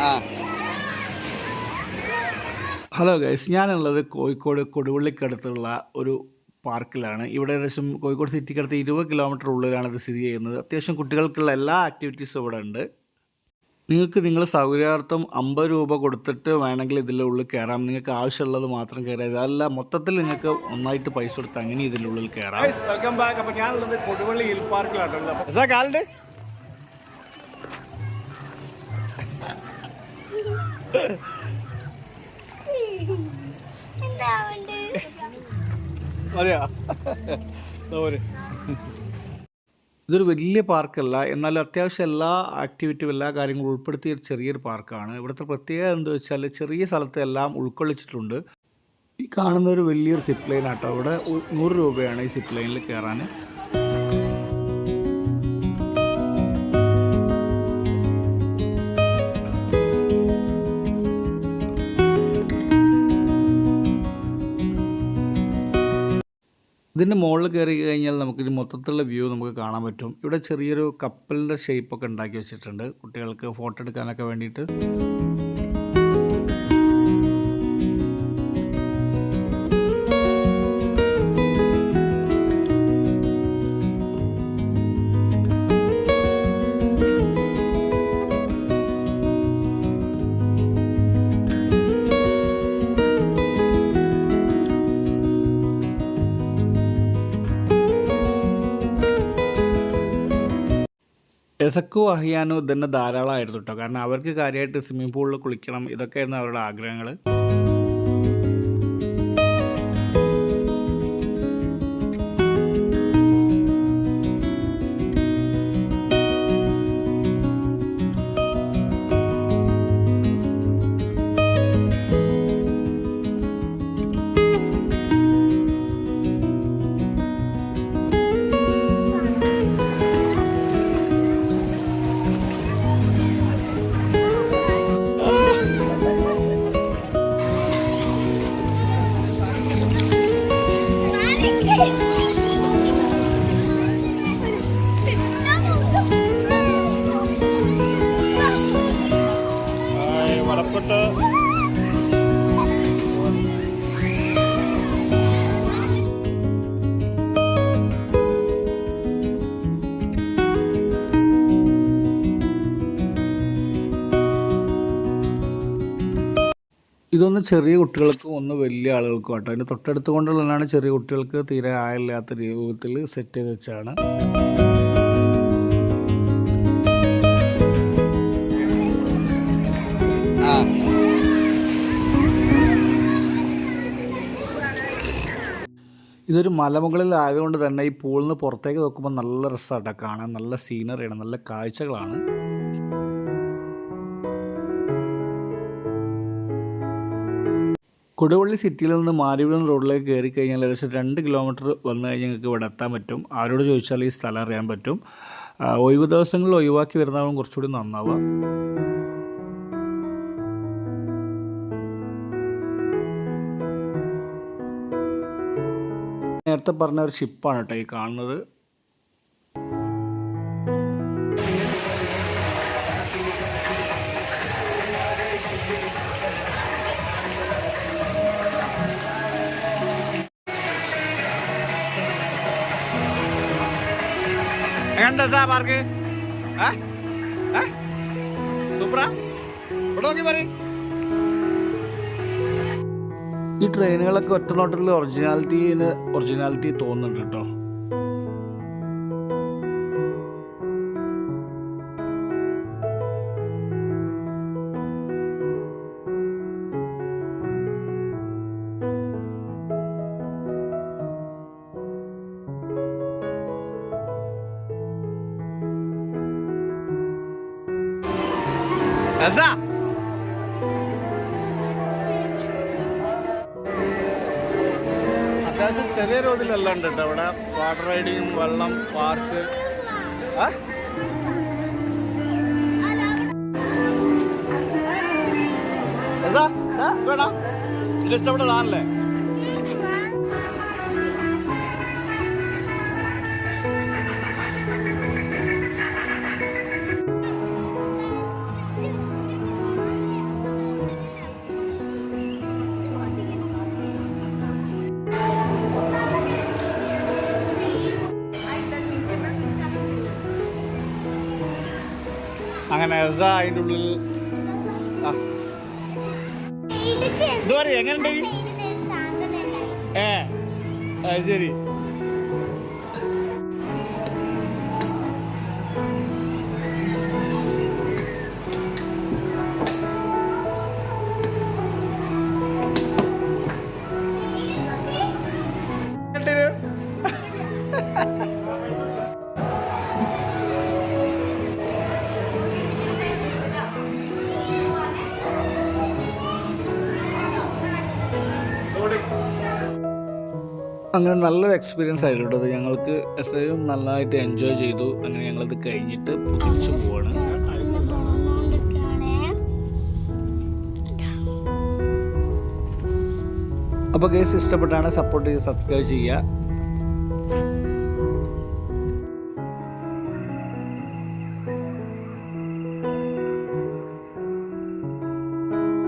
ആ hello guys, ഞാനുള്ളത് കോഴിക്കോട് കൊടുവള്ളിക്കടുത്തുള്ള ഒരു പാർക്കിലാണ്. ഇവിടെ ഏകദേശം കോഴിക്കോട് സിറ്റിക്കടുത്ത് 20 കിലോമീറ്റർ ഉള്ളിലാണ് ഇത് സ്ഥിതി ചെയ്യുന്നത്. അത്യാവശ്യം കുട്ടികൾക്കുള്ള എല്ലാ ആക്ടിവിറ്റീസും ഇവിടെ ഉണ്ട്. നിങ്ങൾക്ക് നിങ്ങളുടെ സൗകര്യാർത്ഥം 50 രൂപ കൊടുത്തിട്ട് വേണമെങ്കിൽ ഇതിൻ്റെ ഉള്ളിൽ കയറാം. നിങ്ങൾക്ക് ആവശ്യമുള്ളത് മാത്രം കയറാം. അതല്ല, മൊത്തത്തിൽ നിങ്ങൾക്ക് ഒന്നായിട്ട് പൈസ കൊടുത്ത് അങ്ങനെ ഇതിൻ്റെ ഉള്ളിൽ കയറാം. Welcome back. അപ്പോൾ ഞാനുള്ളത് കൊടുവള്ളി ഹിൽ പാർക്കിലാണ്. കാലുണ്ട് ഇതൊരു വലിയ പാർക്കല്ല, എന്നാൽ അത്യാവശ്യം എല്ലാ ആക്ടിവിറ്റിയും എല്ലാ കാര്യങ്ങളും ഉൾപ്പെടുത്തിയ ഒരു ചെറിയൊരു പാർക്കാണ്. ഇവിടുത്തെ പ്രത്യേകത എന്താ വെച്ചാൽ ചെറിയ സ്ഥലത്ത് എല്ലാം ഉൾക്കൊള്ളിച്ചിട്ടുണ്ട്. ഈ കാണുന്ന ഒരു വലിയൊരു സിപ്പ് ലൈൻ ആട്ടോ. ഇവിടെ 100 രൂപയാണ് ഈ സിപ്പ് ലൈനിൽ കയറാൻ. ഇതിൻ്റെ മുകളിൽ കയറി കഴിഞ്ഞാൽ നമുക്കിത് മൊത്തത്തിലുള്ള വ്യൂ നമുക്ക് കാണാൻ പറ്റും. ഇവിടെ ചെറിയൊരു കപ്പലിൻ്റെ ഷേപ്പൊക്കെ ഉണ്ടാക്കി വെച്ചിട്ടുണ്ട് കുട്ടികൾക്ക് ഫോട്ടോ എടുക്കാനൊക്കെ വേണ്ടിയിട്ട്. എസക്കു അഹിയാനു ഇതന്നെ ധാരാളമായിരുന്നു കേട്ടോ. കാരണം അവർക്ക് കാര്യമായിട്ട് സ്വിമ്മിംഗ് പൂളിൽ കുളിക്കണം, ഇതൊക്കെയായിരുന്നു അവരുടെ ആഗ്രഹങ്ങൾ. ഇതൊന്ന് ചെറിയ കുട്ടികൾക്കും ഒന്ന് വലിയ ആളുകൾക്കും ആട്ടോ. അതിൻ്റെ തൊട്ടടുത്ത് കൊണ്ടുള്ളതാണ് ചെറിയ കുട്ടികൾക്ക് തീരെ ആയില്ലാത്ത രൂപത്തിൽ സെറ്റ് ചെയ്ത് വെച്ചാണ്. ഇതൊരു മലമുകളിൽ ആയതുകൊണ്ട് തന്നെ ഈ പൂളിൽ നിന്ന് പുറത്തേക്ക് നോക്കുമ്പോൾ നല്ല രസമാട്ടോ കാണാൻ. നല്ല സീനറിയാണ്, നല്ല കാഴ്ചകളാണ്. കൊടുവള്ളി സിറ്റിയിൽ നിന്ന് മാരിവിളം റോഡിലേക്ക് കയറി കഴിഞ്ഞാൽ ഏകദേശം 2 കിലോമീറ്റർ വന്നു കഴിഞ്ഞാൽ നിങ്ങൾക്ക് ഇവിടെ എത്താൻ പറ്റും. ആരോട് ചോദിച്ചാൽ ഈ സ്ഥലം അറിയാൻ പറ്റും. ഒഴിവ് ദിവസങ്ങളിൽ ഒഴിവാക്കി വരുന്നതാവും കുറച്ചുകൂടി നന്നാവുക. നേരത്തെ പറഞ്ഞ ഒരു ഷിപ്പാണ് കേട്ടോ ഈ കാണുന്നത്. എങ്ങനെയുണ്ടാ പാർക്ക്? സൂപ്പറാ. ഇവിടെ നോക്കി പറ. ഈ ട്രെയിനുകളൊക്കെ ഒറ്റ നോട്ടത്തിൽ ഒറിജിനാലിറ്റി തോന്നുന്നുണ്ട് കേട്ടോ. അത്യാവശ്യം ചെറിയ തോതിലെല്ലാം ഉണ്ട് കേട്ടോ ഇവിടെ. വാട്ടർ റൈഡിങ്, വെള്ളം, പാർക്ക്. ഇഷ്ടപ്പെട്ടതാണല്ലേ? അങ്ങനെ റിസ അതിൻ്റെ ഉള്ളിൽ ഇത് പറയും എങ്ങനെയുണ്ട് അത് ശരി. അങ്ങനെ നല്ലൊരു എക്സ്പീരിയൻസ് ആയിരുന്നു കേട്ടോ. ഞങ്ങൾക്ക് എത്രയും നന്നായിട്ട് എൻജോയ് ചെയ്തു. അങ്ങനെ ഞങ്ങളത് കഴിഞ്ഞിട്ട് തിരിച്ചു പോവാണ്. അപ്പോൾ ഗൈസ് ഇഷ്ടപ്പെട്ടാണ് സപ്പോർട്ട് ചെയ്ത് സബ്സ്ക്രൈബ് ചെയ്യുക.